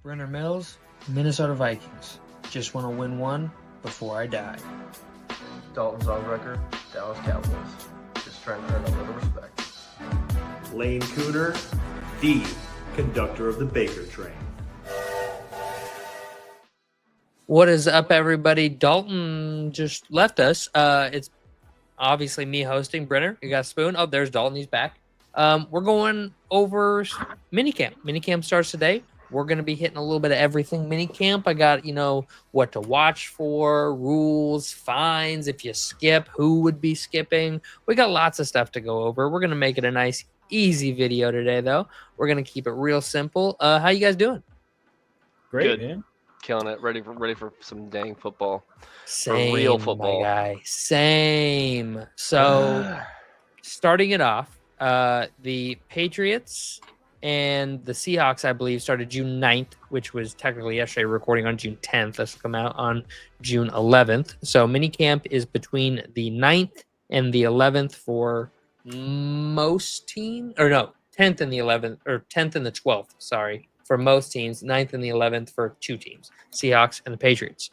Brenner Mills, Minnesota Vikings. Just want to win one before I die. Dalton Zahlrecker, Dallas Cowboys. Just trying to earn a little respect. Lane Cooner, the conductor of the Baker train. What is up, everybody? Dalton just left us. It's obviously me hosting. Brenner, you got a spoon? Oh, there's Dalton. He's back. We're going over Minicamp. Minicamp starts today. We're going to be hitting a little bit of everything Minicamp. I got, what to watch for, rules, fines, if you skip, who would be skipping. We got lots of stuff to go over. We're going to make it a nice, easy video today, though. We're going to keep it real simple. How you guys doing? Great, Good. man. Killing it. Ready for some dang football. Same, real football. my guy. Same. So, starting it off, the Patriots and the Seahawks, I believe, started June 9th, which was technically yesterday, recording on June 10th. This will come out on June 11th. So, minicamp is between the 9th and the 11th for most teams. Or no, 10th and the 11th, or 10th and the 12th, sorry, for most teams. 9th and the 11th for two teams, Seahawks and the Patriots.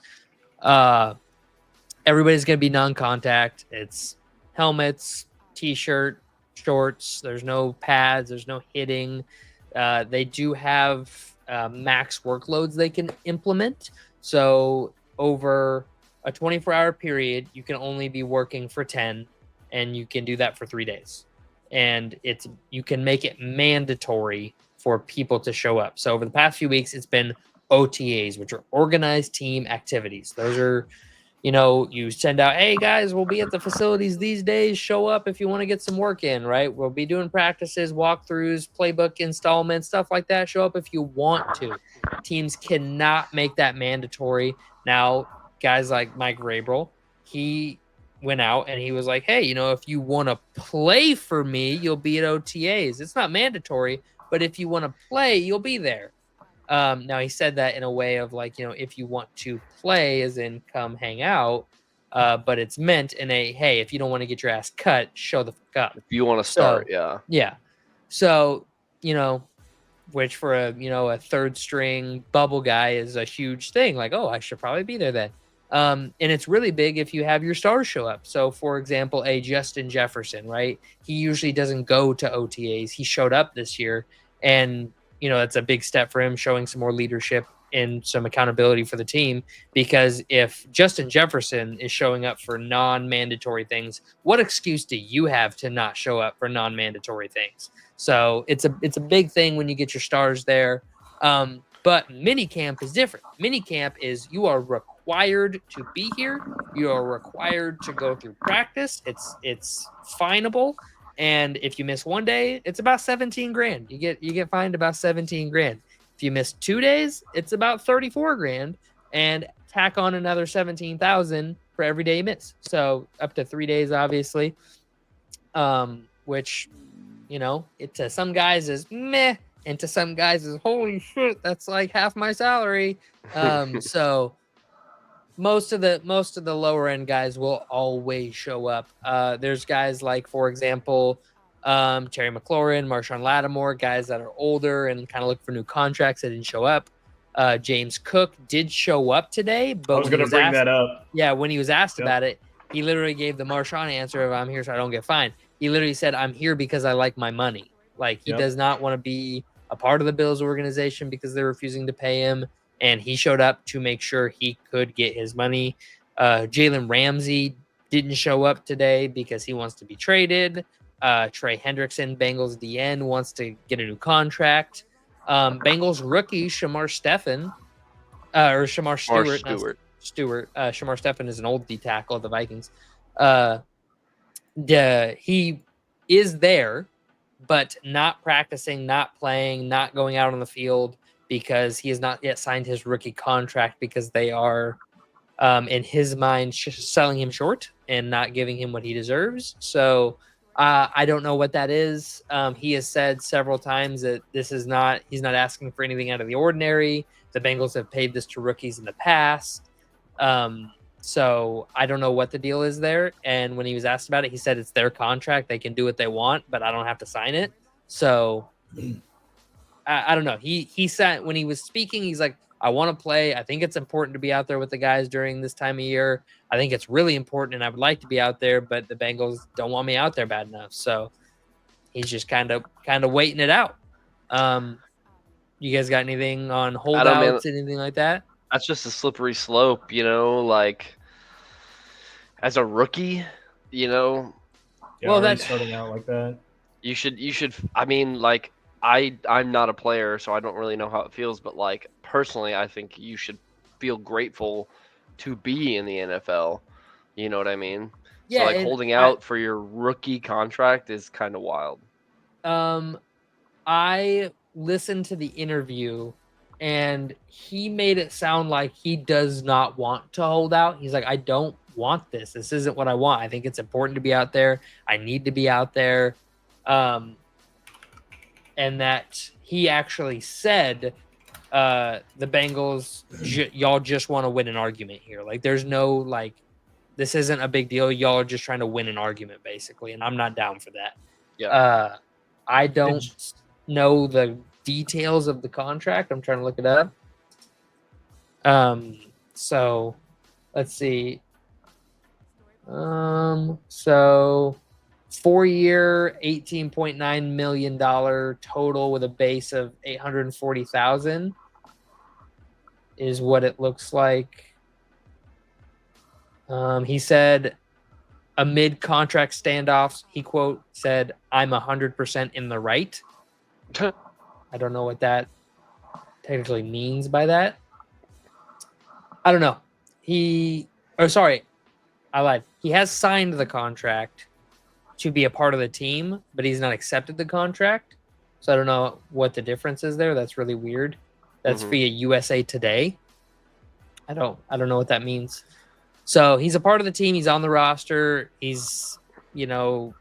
Everybody's going to be non-contact. It's helmets, t-shirt, shorts. There's no pads. There's no hitting. They do have max workloads they can implement. So over a 24-hour period, you can only be working for 10, and you can do that for 3 days. And you can make it mandatory for people to show up. So over the past few weeks, it's been OTAs, which are organized team activities. Those are, you send out, hey guys, we'll be at the facilities these days. Show up if you want to get some work in, right? We'll be doing practices, walkthroughs, playbook installments, stuff like that. Show up if you want to. Teams cannot make that mandatory. Now, guys like Mike Vrabel, he went out and he was like, hey, if you want to play for me, you'll be at OTAs. It's not mandatory, but if you want to play, you'll be there. Now he said that in a way of like, if you want to play as in come hang out, but it's meant in a, hey, if you don't want to get your ass cut, show the fuck up. If you want to start, yeah. Yeah. So, which for a third string bubble guy is a huge thing. Like, oh, I should probably be there then. And it's really big if you have your stars show up. So, for example, a Justin Jefferson, right? He usually doesn't go to OTAs. He showed up this year, and that's a big step for him, showing some more leadership and some accountability for the team. Because if Justin Jefferson is showing up for non-mandatory things, what excuse do you have to not show up for non-mandatory things? So it's a big thing when you get your stars there. But minicamp is different. Minicamp is you are required to be here. You are required to go through practice. It's finable. And if you miss one day, it's about 17 grand. You get fined about 17 grand. If you miss 2 days, it's about 34 grand, and tack on another 17,000 for every day you miss. So up to 3 days, obviously. Which, it to some guys is meh, and to some guys is holy shit. That's like half my salary. So most of the lower end guys will always show up. There's guys like, for example, Terry McLaurin, Marshawn Lattimore, guys that are older and kind of look for new contracts that didn't show up. James Cook did show up today, but I was going to bring that up. Yeah, when he was asked about it, he literally gave the Marshawn answer of, I'm here so I don't get fined. He literally said, I'm here because I like my money. Like, he does not want to be a part of the Bills organization because they're refusing to pay him. And he showed up to make sure he could get his money. Jalen Ramsey didn't show up today because he wants to be traded. Trey Hendrickson, Bengals DN, wants to get a new contract. Bengals rookie Shamar Stephen, or Shamar Stewart. Shamar Stephen is an old D tackle of the Vikings. He is there, but not practicing, not playing, not going out on the field, because he has not yet signed his rookie contract because they are, in his mind, selling him short and not giving him what he deserves. So I don't know what that is. He has said several times that he's not asking for anything out of the ordinary. The Bengals have paid this to rookies in the past. So I don't know what the deal is there. And when he was asked about it, he said it's their contract. They can do what they want, but I don't have to sign it. So I don't know. He said when he was speaking, he's like, I want to play. I think it's important to be out there with the guys during this time of year. I think it's really important, and I would like to be out there, but the Bengals don't want me out there bad enough. So he's just kind of waiting it out. You guys got anything on holdouts, anything like that? That's just a slippery slope, like as a rookie, Yeah, well, already that's starting out like that. you should. I mean, like I'm not a player, so I don't really know how it feels, but like personally, I think you should feel grateful to be in the NFL. You know what I mean? yeah. So like And holding out for your rookie contract is kind of wild. I listened to the interview, and he made it sound like he does not want to hold out. He's like, I don't want this. This isn't what I want. I think it's important to be out there. I need to be out there. And that he actually said, the Bengals, y'all just want to win an argument here. Like, there's no, like, this isn't a big deal. Y'all are just trying to win an argument, basically. And I'm not down for that. Yeah. I don't know the details of the contract. I'm trying to look it up. So let's see. So 4-year, $18.9 million total with a base of 840,000 is what it looks like. He said amid contract standoffs, he quote said, I'm 100% in the right. I don't know what that technically means by that. I don't know. I lied. He has signed the contract to be a part of the team, but he's not accepted the contract. So I don't know what the difference is there. That's really weird. That's via USA Today. I don't know what that means. So he's a part of the team. He's on the roster. He's, I don't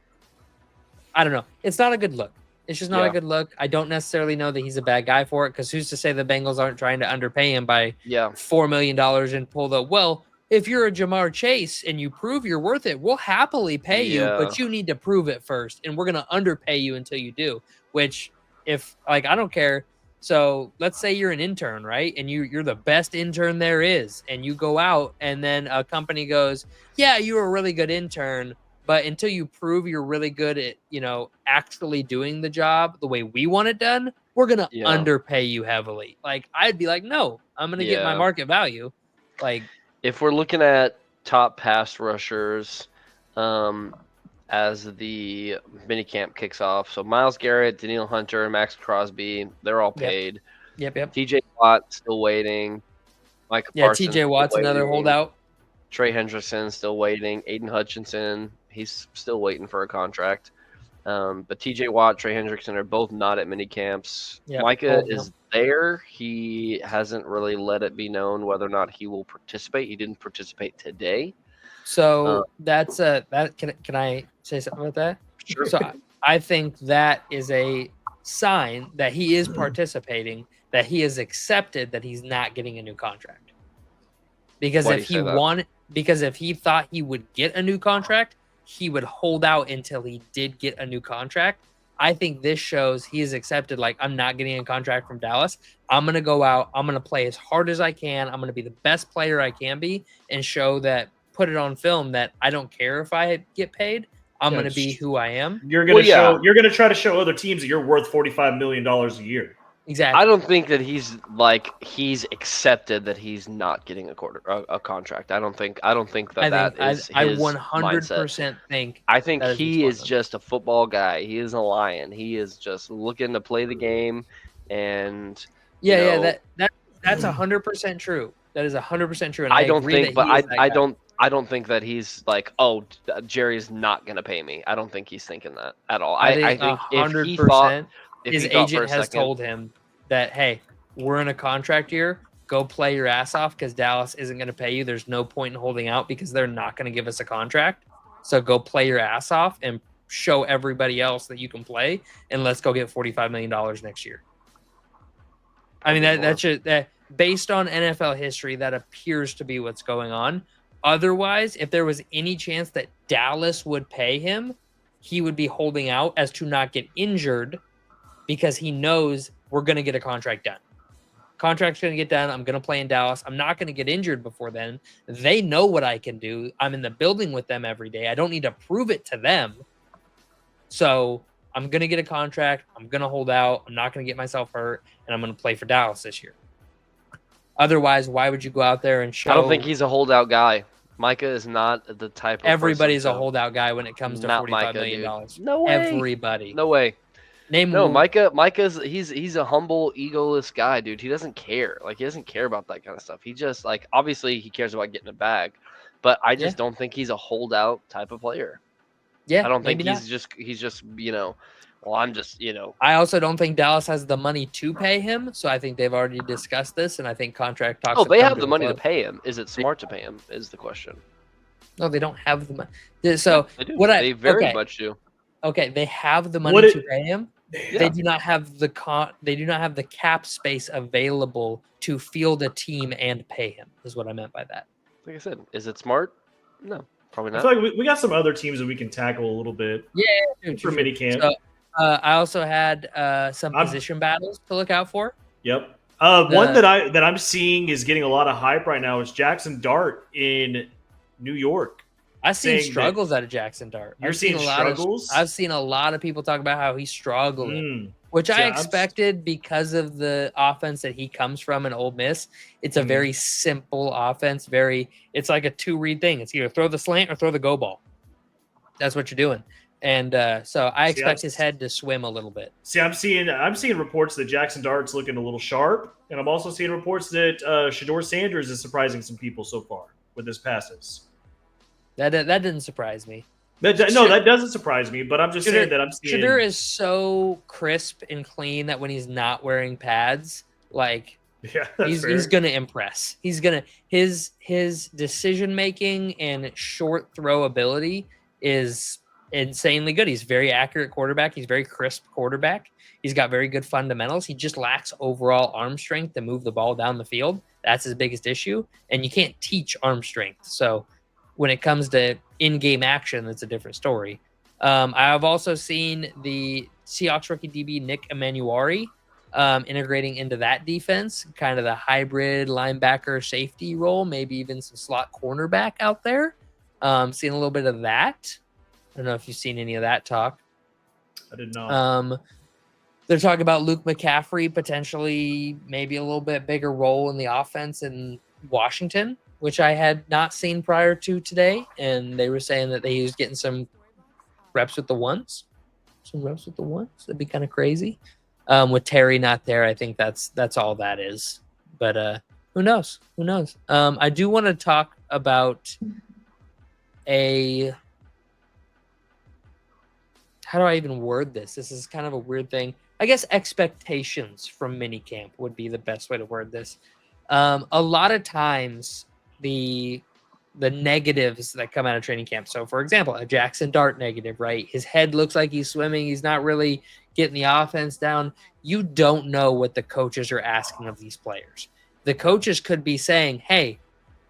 know. It's not a good look. It's just not a good look. I don't necessarily know that he's a bad guy for it, because who's to say the Bengals aren't trying to underpay him by $4 million and pull the, well, if you're a Jamar Chase and you prove you're worth it, we'll happily pay you, but you need to prove it first, and we're going to underpay you until you do, which if, like, I don't care. So let's say you're an intern, right? And you're the best intern there is, and you go out and then a company goes, yeah, you were a really good intern, but until you prove you're really good at, actually doing the job the way we want it done, we're going to underpay you heavily. Like, I'd be like, no, I'm going to get my market value. Like, if we're looking at top pass rushers, as the minicamp kicks off, so Myles Garrett, Daniil Hunter, Max Crosby, they're all paid. Yep. TJ Watt still waiting. Micah Parsons, TJ Watt's another holdout. Trey Hendrickson still waiting. Aiden Hutchinson, he's still waiting for a contract. But TJ Watt, Trey Hendrickson are both not at minicamps. Micah is there. He hasn't really let it be known whether or not he will participate. He didn't participate today. So that's can I say something about that? Sure. So I think that is a sign that he is participating, that he has accepted that he's not getting a new contract. Because if he thought he would get a new contract, he would hold out until he did get a new contract. I think this shows he has accepted, like, I'm not getting a contract from Dallas. I'm going to go out. I'm going to play as hard as I can. I'm going to be the best player I can be and show that, put it on film that I don't care if I get paid. I'm going to be who I am. You're going to try to show other teams that you're worth $45 million a year. Exactly. I don't think that he's accepted that he's not getting a contract. I don't think that is his 100% mindset. think. I think he is just a football guy. He is a lion. He is just looking to play the game, and that's 100% true. That is 100% true. And I don't think that he's like, oh, Jerry's not gonna pay me. I don't think he's thinking that at all. I think 100%. His agent has told him that, hey, we're in a contract year. Go play your ass off, because Dallas isn't going to pay you. There's no point in holding out because they're not going to give us a contract. So go play your ass off and show everybody else that you can play, and let's go get $45 million next year. I mean, that based on NFL history, that appears to be what's going on. Otherwise, if there was any chance that Dallas would pay him, he would be holding out as to not get injured, because he knows we're going to get a contract done. Contract's going to get done. I'm going to play in Dallas. I'm not going to get injured before then. They know what I can do. I'm in the building with them every day. I don't need to prove it to them. So I'm going to get a contract. I'm going to hold out. I'm not going to get myself hurt, and I'm going to play for Dallas this year. Otherwise, why would you go out there and show? I don't think he's a holdout guy. Micah is not the type of everybody's person a holdout guy when it comes to $45 million. No way. Everybody. No way. No, Micah's he's a humble, egoless guy, dude. He doesn't care. Like, he doesn't care about that kind of stuff. He just, like, obviously he cares about getting a bag, but I just don't think he's a holdout type of player. Yeah, I don't think he's just well, I'm just, I also don't think Dallas has the money to pay him, so I think they've already discussed this, and I think contract talks. Oh, they have the money to pay him. Is it smart to pay him? Is the question. No, they don't have the money. So they do. What they very much do. Okay, they have the money to pay him. Yeah. They do not have They do not have the cap space available to field a team and pay him. Is what I meant by that. Like I said, is it smart? No, probably not. I feel like we got some other teams that we can tackle a little bit. Yeah, for minicamp. So, I also had some position battles to look out for. Yep. One that I'm seeing is getting a lot of hype right now is Jackson Dart in New York. I've seen struggles out of Jackson Dart. You're seeing struggles? I've seen a lot of people talk about how he's struggling, which I expected because of the offense that he comes from in Ole Miss. It's a very simple offense. It's like a two-read thing. It's either throw the slant or throw the go ball. That's what you're doing. And so I expect his head to swim a little bit. See, I'm seeing reports that Jackson Dart's looking a little sharp, and I'm also seeing reports that Shedeur Sanders is surprising some people so far with his passes. That didn't surprise me. That doesn't surprise me, but I'm just saying that I'm seeing. Shedeur is so crisp and clean that when he's not wearing pads, like he's gonna impress. His decision making and short throw ability is insanely good. He's very accurate quarterback. He's very crisp quarterback. He's got very good fundamentals. He just lacks overall arm strength to move the ball down the field. That's his biggest issue, and you can't teach arm strength. So when it comes to in-game action, that's a different story. I've also seen the Seahawks rookie DB Nick Emanuari integrating into that defense, kind of the hybrid linebacker safety role, maybe even some slot cornerback out there. Seeing a little bit of that. I don't know if you've seen any of that talk. I did not. They're talking about Luke McCaffrey potentially maybe a little bit bigger role in the offense in Washington, which I had not seen prior to today. And they were saying that he was getting some reps with the ones. That'd be kind of crazy. With Terry not there, I think that's all that is. But who knows? I do want to talk about how do I even word this? This is kind of a weird thing. I guess expectations from minicamp would be the best way to word this. A lot of times the negatives that come out of training camp. So, for example, a Jackson Dart negative, right? His head looks like he's swimming. He's not really getting the offense down. You don't know what the coaches are asking of these players. The coaches could be saying, hey,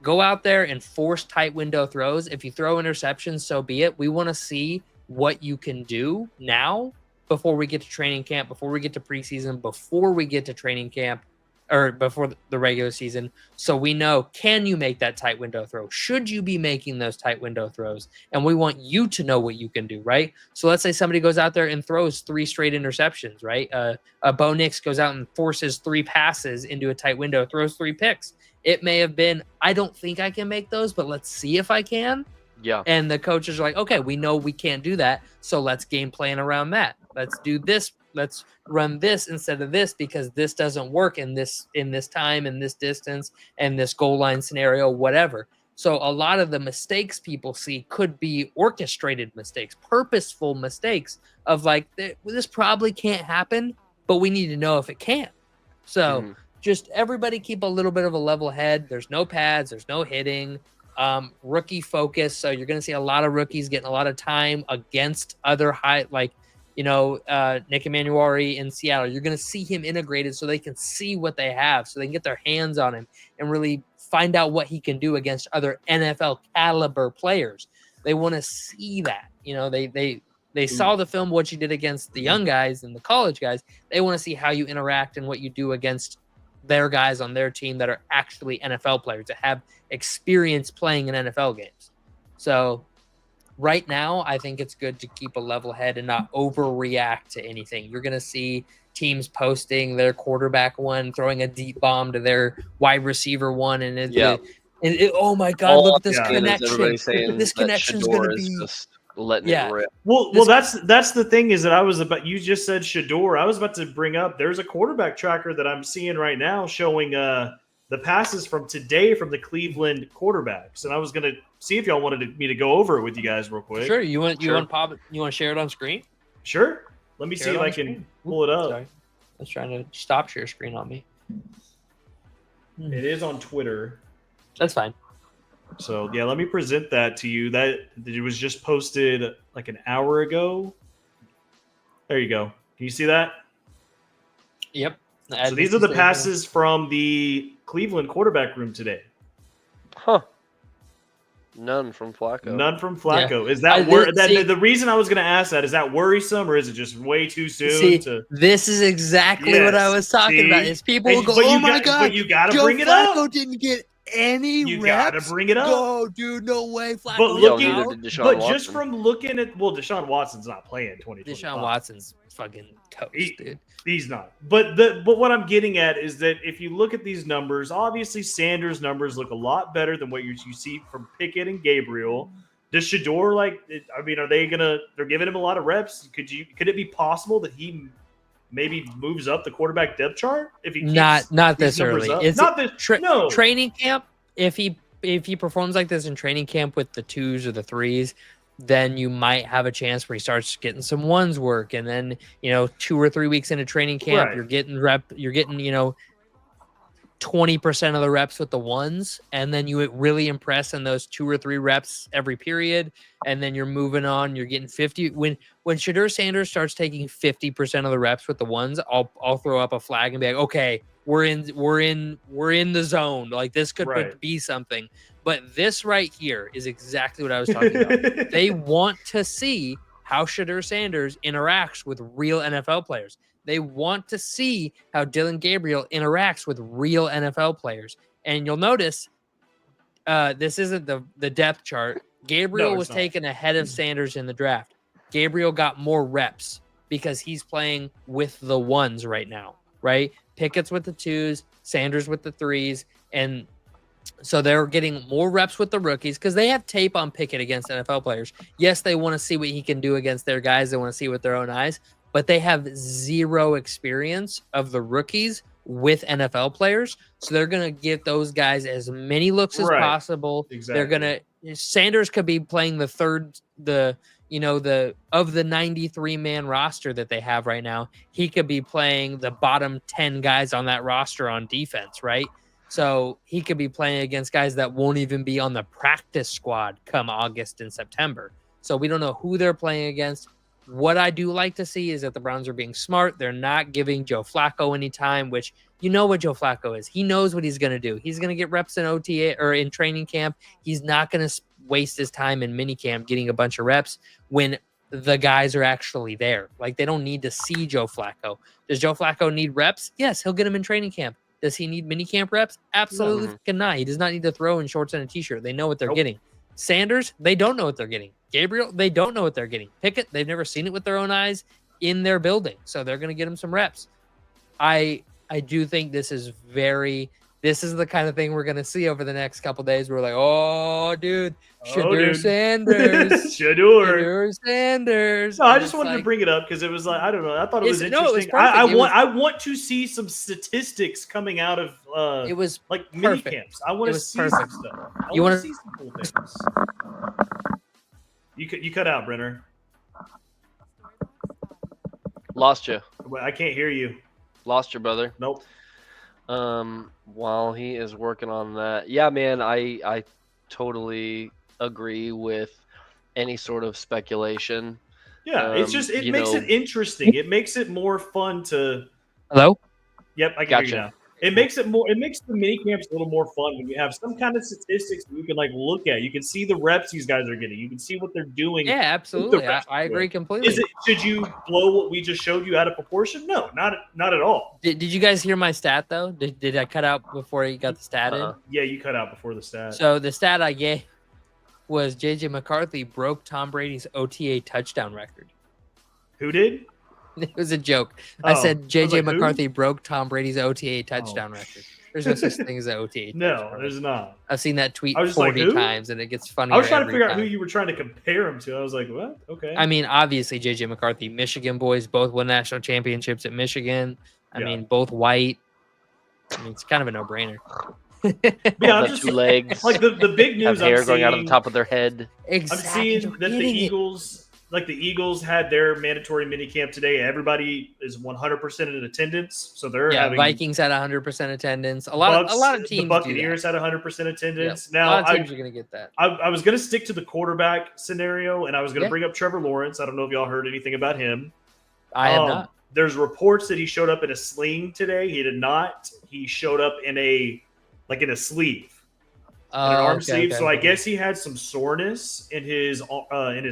go out there and force tight window throws. If you throw interceptions, so be it. We want to see what you can do now before we get to training camp, before we get to preseason, before we get to training camp, or before the regular season. So we know, can you make that tight window throw? Should you be making those tight window throws? And we want you to know what you can do, right? So let's say somebody goes out there and throws 3 straight interceptions, right? Bo Nix goes out and forces 3 passes into a tight window, throws 3 picks. It may have been, I don't think I can make those, but let's see if I can. Yeah. And the coaches are like, okay, we know we can't do that, so let's game plan around that. Let's do this. Let's run this instead of this because this doesn't work in this time, in this distance, and this goal line scenario, whatever. So a lot of the mistakes people see could be orchestrated mistakes, purposeful mistakes of like, this probably can't happen, but we need to know if it can. So just everybody keep a little bit of a level head. There's no pads. There's no hitting. Rookie focus. So you're going to see a lot of rookies getting a lot of time against other high, like, Nick Emanuari in Seattle. You're going to see him integrated so they can see what they have, so they can get their hands on him and really find out what he can do against other NFL caliber players. They want to see that. They They saw the film, what you did against the young guys and the college guys. They want to see how you interact and what you do against their guys on their team that are actually NFL players, that have experience playing in NFL games. So right now, I think it's good to keep a level head and not overreact to anything. You're going to see teams posting their quarterback one, throwing a deep bomb to their wide receiver one, and oh my God, look at this connection! Everybody saying this connection's going to be just letting it rip. Well, that's the thing is that you just said Shador. I was about to bring up. There's a quarterback tracker that I'm seeing right now showing the passes from today from the Cleveland quarterbacks, and I was gonna see if y'all wanted me to go over it with you guys real quick. Sure. You want to share it on screen? Sure. Let me see if I can pull it up. Sorry. I was trying to stop share screen on me. It is on Twitter. That's fine. So yeah, let me present that to you. That it was just posted like an hour ago. There you go. Can you see that? Yep. So these are the passes from the Cleveland quarterback room today. Huh. None from Flacco. None from Flacco. Yeah. Is that the reason I was going to ask that? Is that worrisome, or is it just way too soon? This is exactly what I was talking about. Is people will go, "Oh my God!" But you got to bring it up. Flacco didn't get any you reps. Got to bring it up. Oh, dude, no way. Flacco. Just from looking at Deshaun Watson's not playing 2025. Deshaun Watson's fucking toast, dude. He's not. But what I'm getting at is that if you look at these numbers, obviously Sanders' numbers look a lot better than what you see from Pickett and Gabriel. Does Shador are they're giving him a lot of reps? Could it be possible that he maybe moves up the quarterback depth chart if he keeps not this early? It's not this no training camp. If he performs like this in training camp with the 2s or the 3s, then you might have a chance where he starts getting some 1s work, and then 2 or 3 weeks into training camp, you're getting 20% of the reps with the 1s, and then you really impress in those 2 or 3 reps every period, and then you're moving on. You're getting 50. When Shador Sanders starts taking 50% of the reps with the 1s, I'll throw up a flag and be like, okay, we're in the zone. Like, this could be something. But this right here is exactly what I was talking about. They want to see how Shador Sanders interacts with real NFL players. They want to see how Dylan Gabriel interacts with real NFL players. And you'll notice this isn't the depth chart. Gabriel was taken ahead of Sanders in the draft. Gabriel got more reps because he's playing with the 1s right now, right? Pickett's with the 2s, Sanders with the 3s, and so they're getting more reps with the rookies because they have tape on Pickett against NFL players. Yes, they want to see what he can do against their guys. They want to see with their own eyes, but they have zero experience of the rookies with NFL players. So they're going to get those guys as many looks as possible. Exactly. Sanders could be playing the 93-man roster that they have right now. He could be playing the bottom 10 guys on that roster on defense, right? So he could be playing against guys that won't even be on the practice squad come August and September. So we don't know who they're playing against. What I do like to see is that the Browns are being smart. They're not giving Joe Flacco any time, which you know what Joe Flacco is. He knows what he's going to do. He's going to get reps in OTA or in training camp. He's not going to waste his time in minicamp getting a bunch of reps when the guys are actually there. Like, they don't need to see Joe Flacco. Does Joe Flacco need reps? Yes, he'll get them in training camp. Does he need minicamp reps? Absolutely not. He does not need to throw in shorts and a t-shirt. They know what they're getting. Sanders, they don't know what they're getting. Gabriel, they don't know what they're getting. Pickett, they've never seen it with their own eyes in their building. So they're going to get him some reps. I do think this is the kind of thing we're going to see over the next couple of days. We're like, oh, dude, Shador Sanders. Shador Sanders. No, I just wanted to bring it up because it was like, I don't know. I thought it was interesting. I want to see some statistics coming out of it was like minicamps. I want to see some stuff. I want to see some cool things. You cut out, Brenner. Lost you. I can't hear you. Lost your brother. Nope. While he is working on that, yeah, man, I totally agree with any sort of speculation. Yeah, it's just it makes it interesting. It makes it more fun to. Hello. Yep, I can hear you now. It makes it more. It makes the mini camps a little more fun when you have some kind of statistics that you can like look at. You can see the reps these guys are getting. You can see what they're doing. Yeah, absolutely. I agree completely. Should you blow what we just showed you out of proportion? No, not at all. Did you guys hear my stat though? Did I cut out before you got the stat in? Yeah, you cut out before the stat. So the stat I gave was JJ McCarthy broke Tom Brady's OTA touchdown record. Who did? It was a joke. I said JJ McCarthy broke Tom Brady's OTA touchdown record. There's no such thing as an OTA. No, there's not. I've seen that tweet 40 times, and it gets funny. I was trying to figure out who you were trying to compare him to. I was like, what? Okay. I mean, obviously JJ McCarthy, Michigan boys, both won national championships at Michigan. I mean, both white. I mean, it's kind of a no-brainer. Yeah, I'm just, 2 legs. Like the big news. Have hair going out of the top of their head. Exactly. I'm seeing that the Eagles. Like the Eagles had their mandatory mini camp today. Everybody is 100% in attendance, so they're having. Vikings had 100% attendance. A lot of teams. The Buccaneers had 100% attendance. Yep. Now, a lot of teams are going to get that. I was going to stick to the quarterback scenario, and I was going to bring up Trevor Lawrence. I don't know if y'all heard anything about him. I have not. There's reports that he showed up in a sling today. He did not. He showed up in a sleeve. An arm sleeve. So I guess he had some soreness in his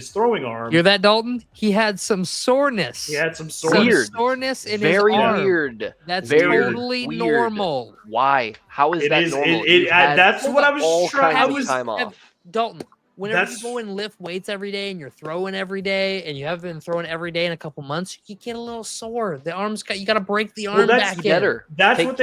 throwing arm. Hear that, Dalton? He had some soreness. He had some soreness. Soreness in Very his arm. weird. That's Very totally weird. normal. Why? How is that normal? That's what I was trying. Time off. Dalton, whenever you go and lift weights every day and you're throwing every day and you haven't been throwing every day in a couple months, you get a little sore. The arm's you got to break the arm back in. That's what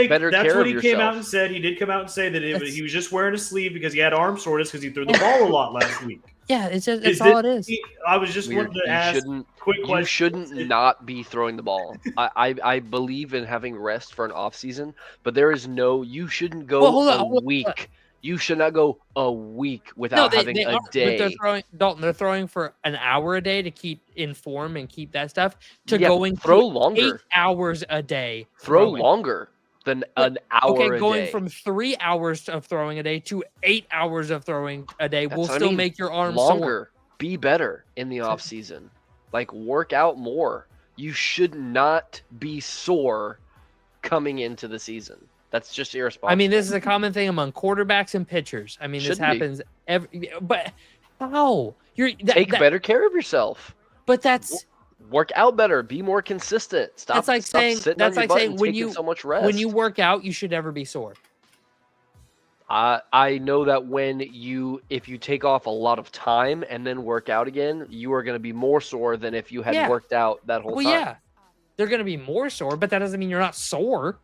he came out and said. He did come out and say that he was just wearing a sleeve because he had arm soreness because he threw the ball a lot last week. Yeah, that's all it is. I was just wanting to ask quick question. You shouldn't not be throwing the ball. I believe in having rest for an off season, but you shouldn't go a week. You should not go a week without having a day. They're throwing for an hour a day to keep in form and keep that stuff. Throw longer. 8 hours a day. Throw longer than an hour a day. Okay, going from 3 hours of throwing a day to 8 hours of throwing a day will still make your arm longer. Sore. Be better in the off season. Like work out more. You should not be sore coming into the season. That's just irresponsible. I mean, this is a common thing among quarterbacks and pitchers. I mean, this happens but how? Take better care of yourself. But that's work out better, be more consistent. Stop saying when you work out, you should never be sore. I know that if you take off a lot of time and then work out again, you are going to be more sore than if you had worked out that whole time. Yeah. They're going to be more sore, but that doesn't mean you're not sore.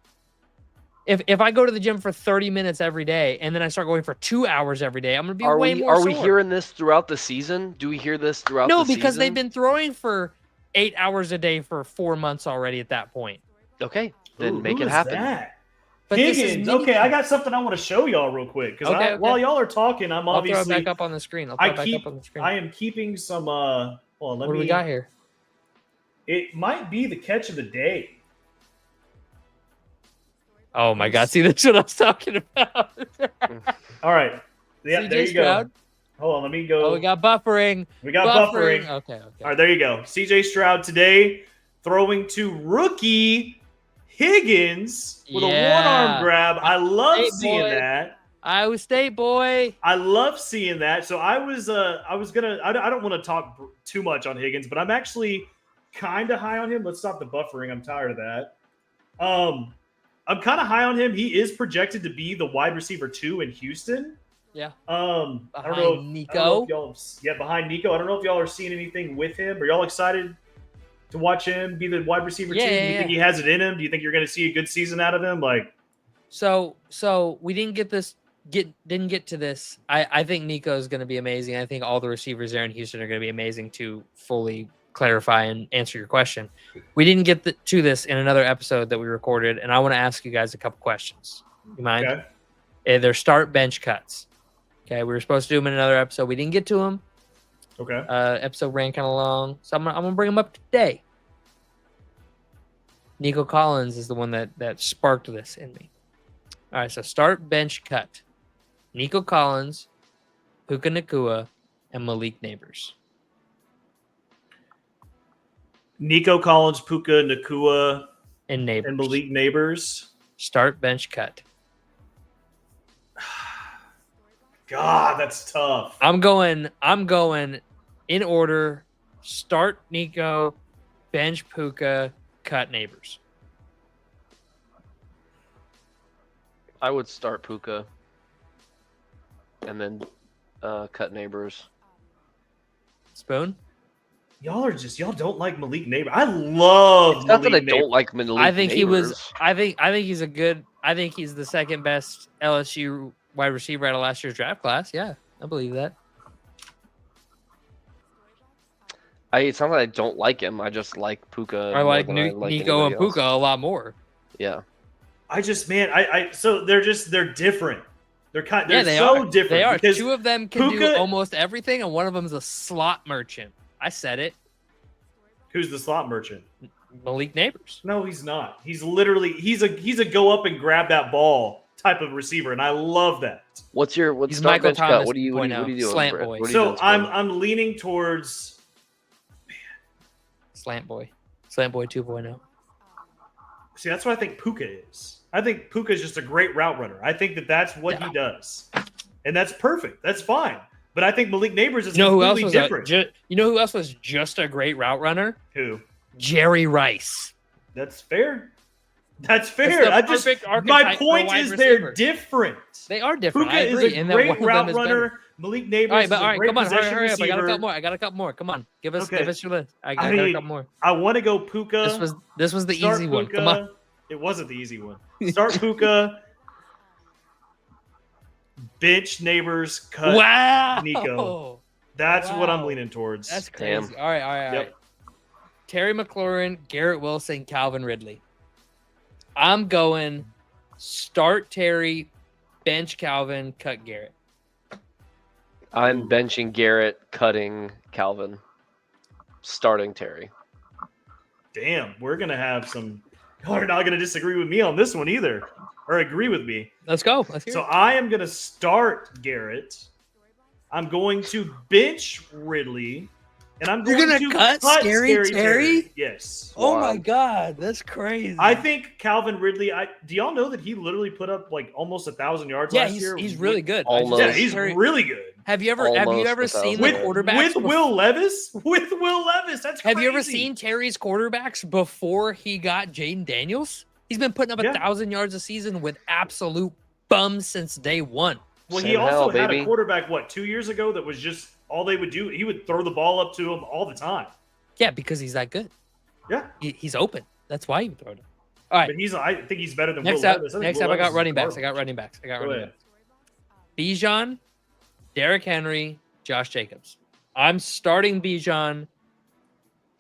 If I go to the gym for 30 minutes every day and then I start going for 2 hours every day, I'm going to be way more sore. Are we hearing this throughout the season? Do we hear this throughout the season? No, because they've been throwing for 8 hours a day for 4 months already at that point. Okay, then make it happen. But Higgins. Okay, I got something I want to show y'all real quick. Because while y'all are talking, I'll throw it back up on the screen. I am keeping some... what do we got here? It might be the catch of the day. Oh my God! See, that's what I was talking about. All right, yeah, there you go. Hold on, let me go. Oh, we got buffering. Okay. All right, there you go. CJ Stroud today throwing to rookie Higgins with a one-arm grab. I love seeing that. Iowa State boy. I love seeing that. So I don't want to talk too much on Higgins, but I'm actually kind of high on him. Let's stop the buffering. I'm tired of that. I'm kind of high on him. He is projected to be the wide receiver 2 in Houston. Yeah. Behind Nico. Behind Nico. I don't know if y'all are seeing anything with him. Are y'all excited to watch him be the wide receiver 2? Do you think he has it in him? Do you think you're going to see a good season out of him? So we didn't get to this. I think Nico is going to be amazing. I think all the receivers there in Houston are going to be amazing to fully clarify and answer your question. We didn't get to this in another episode that we recorded, and I want to ask you guys a couple questions. You mind? Okay. They're start bench cuts. Okay, we were supposed to do them in another episode. We didn't get to them. Okay. Episode ran kind of long, so I'm gonna bring them up today. Nico Collins is the one that sparked this in me. All right, so start bench cut. Nico Collins, Puka Nacua, and Malik Neighbors. Nico Collins, Puka Nacua, and Malik Neighbors. Start, bench, cut. God, that's tough. I'm going in order. Start Nico, bench Puka, cut Neighbors. I would start Puka and then cut Neighbors. Spoon? Y'all don't like Malik Neighbors. I love It's not Malik that I Neighbors. don't like Malik I think Neighbors. I think he's a good. I think he's the second best LSU wide receiver out of last year's draft class. Yeah, I believe that. It's not that I don't like him. I just like Puka. I like more than Nico and anybody else. Puka a lot more. Yeah. So they're different. They're They so are. different. They are. Because Two of them can do Puka- almost everything, and one of them is a slot merchant. I said it. Who's the slot merchant? Malik Neighbors. No, he's not. He's literally he's a go up and grab that ball type of receiver, and I love that. What's He's start Michael bench cut? Thomas What are you 2.0. doing? Slant Brett? boy. What are you So doing, I'm Spoon? leaning towards. Slant boy 2.0. See, that's what I think Puka is. I think Puka is just a great route runner. I think that's what he does, and that's perfect. That's fine. But I think Malik Neighbors is completely different. You know who else was just a great route runner? Who? Jerry Rice. That's fair. That's That's fair. the perfect My archetype for a point wide is they're receiver. different. They are different. Puka I agree. is a and that great one of them route is runner. better. Malik Neighbors All right, is but all a right, great come on, possession hurry up! receiver. I got a couple more. Come on, give us your list. I got a couple more. I want to go Puka. This was the Start easy one. Puka. Come on. It wasn't the easy one. Start Puka. Bench Neighbors. Cut Wow, Nico. That's what I'm Wow. leaning towards. That's Damn. crazy. All right. Yep. Terry McLaurin, Garrett Wilson, Calvin Ridley. I'm going start Terry, bench Calvin, cut Garrett. I'm benching Garrett, cutting Calvin, starting Terry. Damn, we're gonna have some. Y'all are not gonna disagree with me on this one either, or agree with me. Let's go. Let's hear So it. I am gonna start Garrett. I'm going to bench Ridley, and I'm You're going gonna to cut Scary Terry? Yes. Oh Wow. my God, that's crazy. I think Calvin Ridley. Do y'all know that he literally put up like almost 1,000 yards yeah, last year? he's really good. Almost. Yeah, he's really good. Have you ever Almost seen 1,000. the With quarterbacks Will Levis? With Will Levis, that's Have crazy. you ever seen Terry's quarterbacks before he got Jaden Daniels? He's been putting up Yeah. 1,000 yards a season with absolute bums since day one. Well, Same he also hell, had baby. a quarterback 2 years ago that was just all they would do. He would throw the ball up to him all the time. Yeah, because he's that good. Yeah, He's open. That's why he would throw it. All right. but I think he's better than Next Will up, Levis. I think next Will up, I got Levis is running backs. Go ahead. Bijan, Derrick Henry, Josh Jacobs. I'm starting Bijan,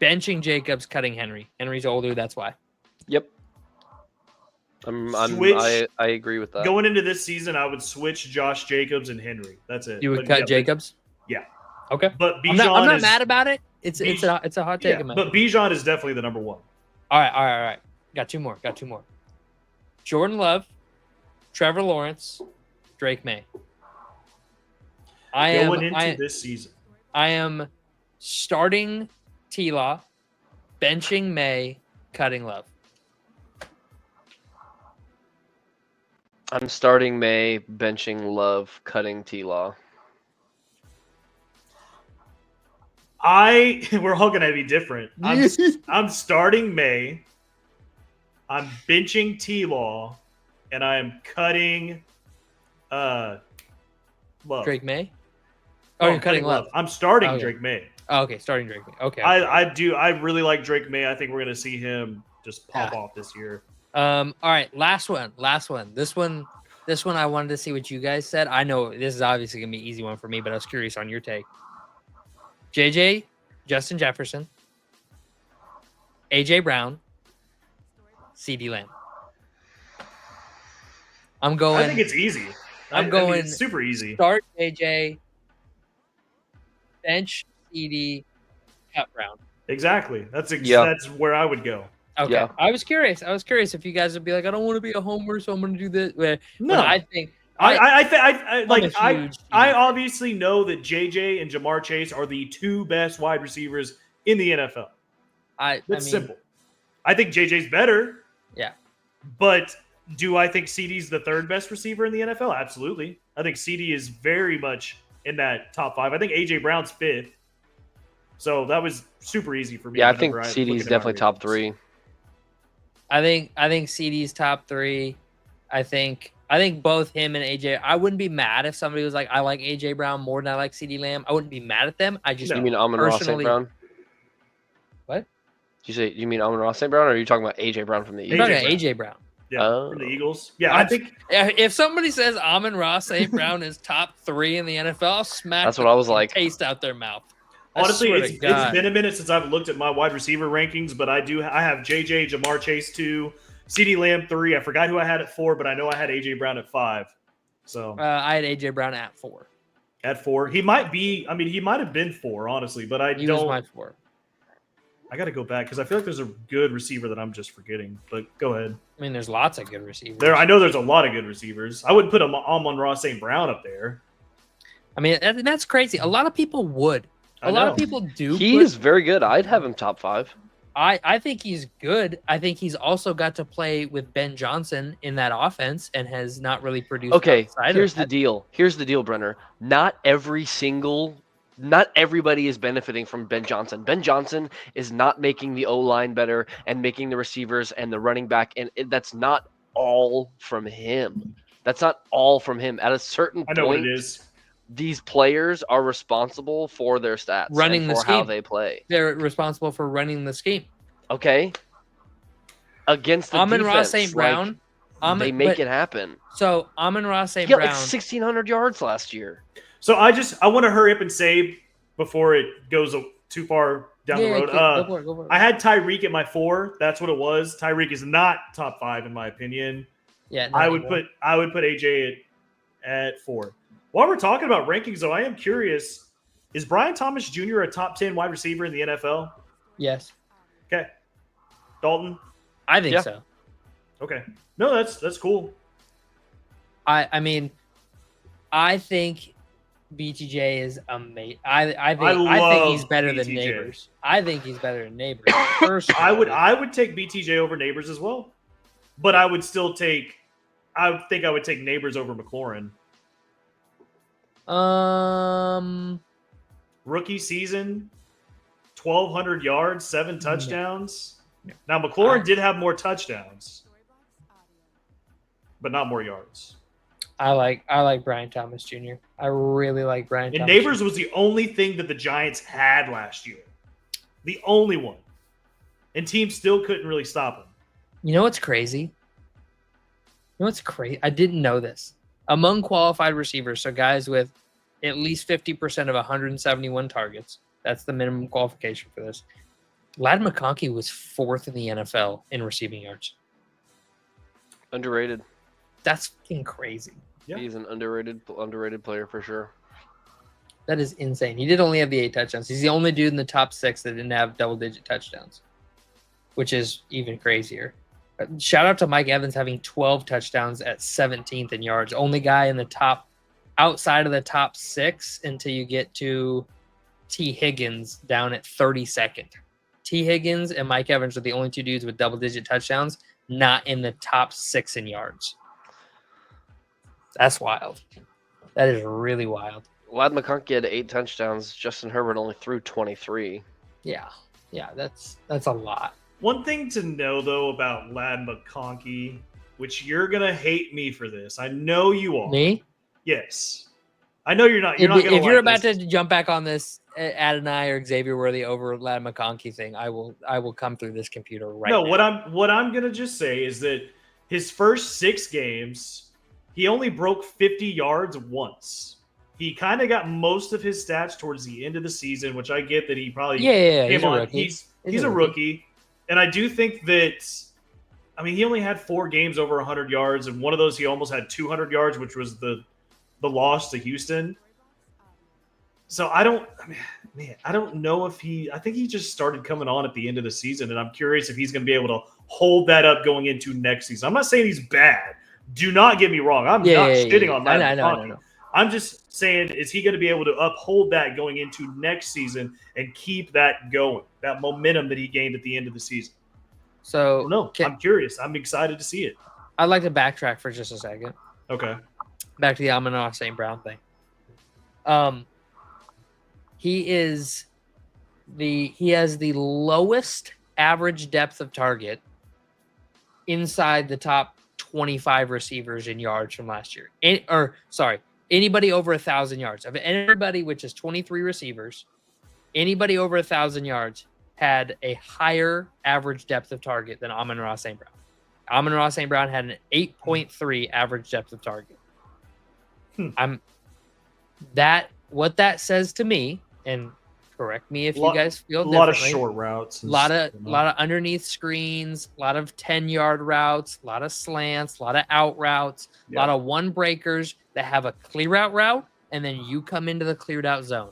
benching Jacobs, cutting Henry. Henry's older, that's why. Yep. I agree with that. Going into this season, I would switch Josh Jacobs and Henry. That's it. You would But cut yeah, Jacobs? Yeah. Okay. But Bijan I'm not is, mad about it. It's a hot take. yeah, of mine. but Bijan is definitely the number one. All right. Got two more. Jordan Love, Trevor Lawrence, Drake May. Going into this season. I am starting T-Law, benching May, cutting Love. I'm starting May, benching Love, cutting T-Law. We're all gonna be different. I'm starting May. I'm benching T-Law, and I am cutting Love. Drake May? Oh, you're cutting Love. I'm starting Okay. Drake May. Oh, okay, starting Drake May. Okay. I really like Drake May. I think we're gonna see him just pop Yeah. off this year. All right, last one. This one I wanted to see what you guys said. I know this is obviously gonna be an easy one for me, but I was curious on your take. JJ, Justin Jefferson, AJ Brown, CD Lamb. I'm going. I think it's easy. I mean, going it's super easy. Start AJ, bench CD, cut Brown. Exactly. That's Yeah. that's where I would go. Okay. Yeah. I was curious if you guys would be like, I don't want to be a homer, so I'm going to do this. But No, I think I huge obviously know that JJ and Jamar Chase are the two best wide receivers in the NFL. I It's mean, simple. I think JJ's better. Yeah. But Do I think CeeDee's the third best receiver in the NFL? Absolutely. I think CeeDee is very much in that top 5. I think A.J. Brown's 5th. So that was super easy for me. Yeah, I think CeeDee's definitely top 3. I think CeeDee's top 3. I think both him and AJ. I wouldn't be mad if somebody was like, I like AJ Brown more than I like CeeDee Lamb. I wouldn't be mad at them. I just You mean Amon-Ra St. Brown? What? You mean Amon-Ra St. Brown, or are you talking about AJ Brown from the Eagles? You're talking about AJ Brown. Yeah, from the Eagles. Yeah, I think if somebody says Amon-Ra St. Brown is top 3 in the NFL, I'll smack. That's what I was like. Taste out their mouth. Honestly, it's been a minute since I've looked at my wide receiver rankings, but I have JJ, Jamar Chase 2, CeeDee Lamb 3. I forgot who I had at 4, but I know I had AJ Brown at 5. So I had AJ Brown at 4. At 4, he might be. I mean, he might have been 4, honestly, but He was my 4. I got to go back because I feel like there's a good receiver that I'm just forgetting. But go ahead. I mean, there's lots of good receivers. I know there's a lot of good receivers. I wouldn't put Amon-Ra St. Brown up there. I mean, that's crazy. A lot of people would. A lot of people do. He's very good. I'd have him top 5. I think he's good. I think he's also got to play with Ben Johnson in that offense and has not really produced. Okay, here's the deal. Here's the deal, Brenner. Not everybody is benefiting from Ben Johnson. Ben Johnson is not making the O-line better and making the receivers and the running back, and that's not all from him. That's not all from him. At a certain point, I know what it is. These players are responsible for their stats, running and the for scheme. how they play. They're responsible for running the scheme. Okay. Against the Amon-Ra defense, St. Brown, they make it happen. So Amon-Ra St. Brown, Brown, like 1,600 yards last year. So I want to hurry up and say before it goes too far down the road. Go for it. I had Tyreek at my 4. That's what it was. Tyreek is not top 5 in my opinion. Yeah, I would put AJ at 4. While we're talking about rankings, though, I am curious: is Brian Thomas Jr. a top 10 wide receiver in the NFL? Yes. Okay. Dalton? I think so. Okay. No, that's cool. I mean, I think BTJ is amazing. I think he's better than Neighbors. I think he's better than Neighbors. Personally. I would take BTJ over Neighbors as well, but I would take Neighbors over McLaurin. Rookie season, 1,200 yards, 7 touchdowns. No. Now McLaurin did have more touchdowns, but not more yards. I like Brian Thomas Jr. I really like Brian. And Thomas Neighbors Jr. was the only thing that the Giants had last year, the only one, and teams still couldn't really stop him. You know what's crazy? I didn't know this. Among qualified receivers, so guys with at least 50% of 171 targets, that's the minimum qualification for this. Ladd McConkey was 4th in the NFL in receiving yards. Underrated. That's fucking crazy. Yeah. He's an underrated player for sure. That is insane. He did only have the 8 touchdowns. He's the only dude in the top 6 that didn't have double-digit touchdowns, which is even crazier. Shout out to Mike Evans having 12 touchdowns at 17th in yards. Only guy in the top, outside of the top 6 until you get to T. Higgins down at 32nd. T. Higgins and Mike Evans are the only 2 dudes with double-digit touchdowns, not in the top 6 in yards. That's wild. That is really wild. Ladd McConkey had 8 touchdowns. Justin Herbert only threw 23. Yeah, that's a lot. One thing to know, though, about Ladd McConkey, which you're going to hate me for this. I know you are. Me? Yes. I know you're not. You're not going to. If you're about to jump back on this Adonai or Xavier Worthy over Ladd McConkey thing, I will come through this computer right now. No, what I'm going to just say is that his first 6 games, he only broke 50 yards once. He kind of got most of his stats towards the end of the season, which I get that he probably came on. He's a rookie. And I do think that, I mean, he only had 4 games over 100 yards, and one of those he almost had 200 yards, which was the loss to Houston. So I don't know if I think he just started coming on at the end of the season, and I'm curious if he's going to be able to hold that up going into next season. I'm not saying he's bad. Do not get me wrong. I'm not shitting on that. I know. I'm just saying, is he going to be able to uphold that going into next season and keep that going, that momentum that he gained at the end of the season? So no, I'm curious. I'm excited to see it. I'd like to backtrack for just a second. Okay. Back to the Amon-Ra St. Brown thing. He has the lowest average depth of target inside the top 25 receivers in yards from last year. Anybody over 1,000 yards. Of everybody, which is 23 receivers, anybody over 1,000 yards had a higher average depth of target than Amon-Ra St. Brown. Amon-Ra St. Brown had an 8.3 average depth of target. What that says to me, and correct me if you guys feel differently. A lot of short routes. A lot of underneath screens, a lot of 10-yard routes, a lot of slants, a lot of out routes, a lot of one breakers that have a clear out route, and then you come into the cleared out zone.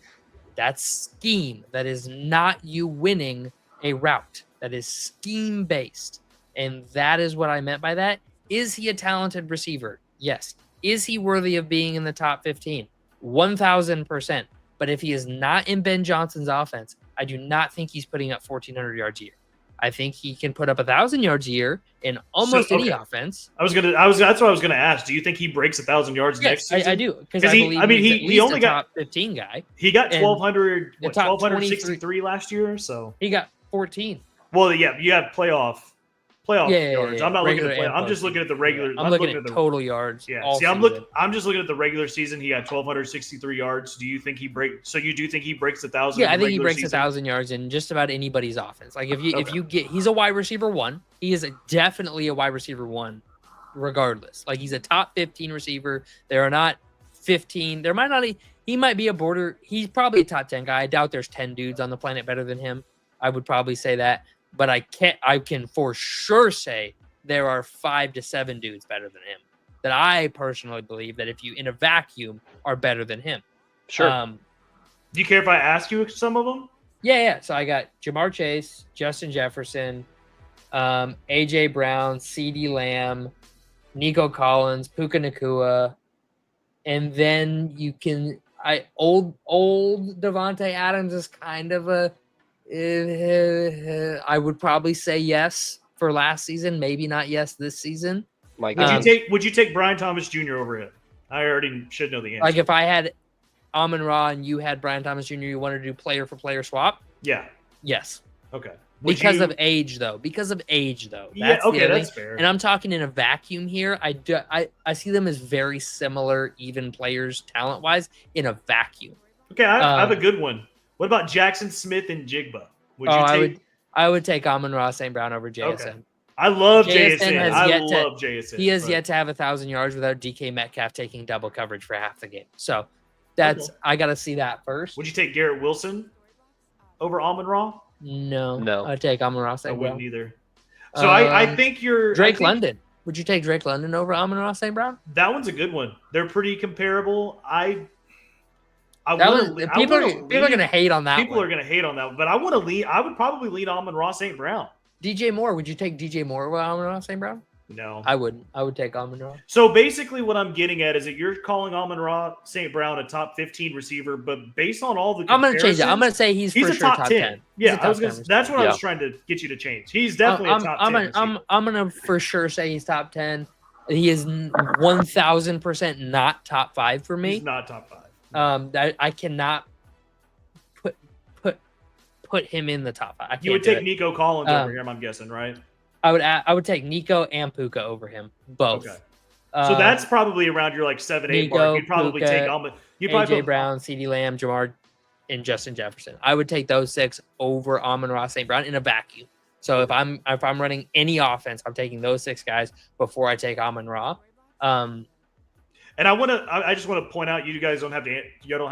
That's scheme. That is not you winning a route. That is scheme based. And that is what I meant by that. Is he a talented receiver? Yes. Is he worthy of being in the top 15? 1,000%. But if he is not in Ben Johnson's offense, I do not think he's putting up 1,400 yards a year. I think he can put up 1,000 yards a year in almost any offense. That's what I was gonna ask. Do you think he breaks 1,000 yards next season? I do, because he only got 15 guy. He got 1,263 last year, so he got 14. Well, yeah, you have playoff yards. Yeah. I'm not looking at I'm just looking at the regular. I'm looking at the total yards. Yeah. See, I'm just looking at the regular season. He had 1,263 yards. Do you think he breaks? So you do think he breaks 1,000? Yeah, I think he breaks 1,000 yards in just about anybody's offense. Like if you get, he's a wide receiver 1. He is definitely a wide receiver 1, regardless. Like he's a top 15 receiver. There are not 15. There might not. He might be a border. He's probably a top 10 guy. I doubt there's 10 dudes on the planet better than him. I would probably say that. But I can for sure say there are 5 to 7 dudes better than him that I personally believe that if you in a vacuum are better than him. Sure. Do you care if I ask you some of them? Yeah. So I got Jamar Chase, Justin Jefferson, AJ Brown, CeeDee Lamb, Nico Collins, Puka Nacua, and then you can old Devontae Adams is kind of a. I would probably say yes for last season, maybe not yes this season. Would you take Brian Thomas Jr. over him? I already should know the answer. Like if I had Amon-Ra and you had Brian Thomas Jr., you wanted to do player for player swap? Yeah. Yes. Okay. Because of age, though. That's fair. And I'm talking in a vacuum here. I see them as very similar, even players talent-wise, in a vacuum. Okay, I have a good one. What about Jackson Smith and Jigba? I would take Amon-Ra St. Brown over JSN. Okay. I love JSN. I love JSN. He has yet to have 1,000 yards without DK Metcalf taking double coverage for half the game. So I got to see that first. Would you take Garrett Wilson over Amon-Ra? No. I'd take Amon-Ra St. Brown. I wouldn't either. So I think you're Drake London. Would you take Drake London over Amon-Ra St. Brown? That one's a good one. They're pretty comparable. People are going to hate on that. People are going to hate on that, but I would probably lean Amon-Ra St. Brown. DJ Moore. Would you take DJ Moore over Amon-Ra St. Brown? No, I wouldn't. I would take Amon-Ra. So basically, what I'm getting at is that you're calling Amon-Ra St. Brown a top 15 receiver, but based on all the, I'm going to change it. I'm going to say he's for a sure top 10. Yeah, that's what I was trying to get you to change. He's definitely a top 10. I'm going to for sure say he's top 10. He is 1,000% not top 5 for me. He's not top 5. I cannot put him in the top 5. You would take Nico Collins over him, I'm guessing, right? I would take Nico and Puka over him, both. Okay. So that's probably around your 7-8 mark. You'd probably Puka, take AJ Brown, CeeDee Lamb, Jamar, and Justin Jefferson. I would take those 6 over Amon-Ra St. Brown in a vacuum. So if I'm running any offense, I'm taking those 6 guys before I take Amon-Ra. And I just want to point out, you guys don't have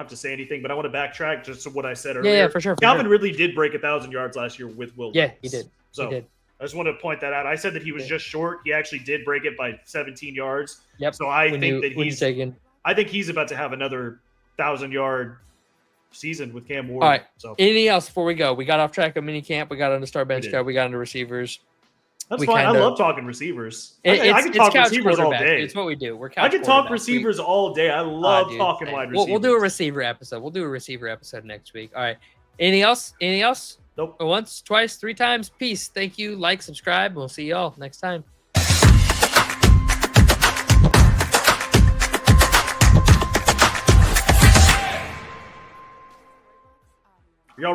to say anything, but I want to backtrack just to what I said earlier. Yeah, for sure. Calvin Ridley did break 1,000 yards last year with Will. Yeah, he did. So he did. I just want to point that out. I said that he was just short. He actually did break it by 17 yards. Yep. So I think he's about to have another 1,000-yard season with Cam Ward. All right. So anything else before we go? We got off track of minicamp. We got onto Star Bench Card. We got into receivers. That's fine. I love talking receivers. I can talk receivers all day. It's what we do. I can talk receivers all day. I love talking wide receivers. We'll do a receiver episode. We'll do a receiver episode next week. All right. Anything else? Nope. Once, twice, 3 times. Peace. Thank you. Like, subscribe. We'll see y'all next time.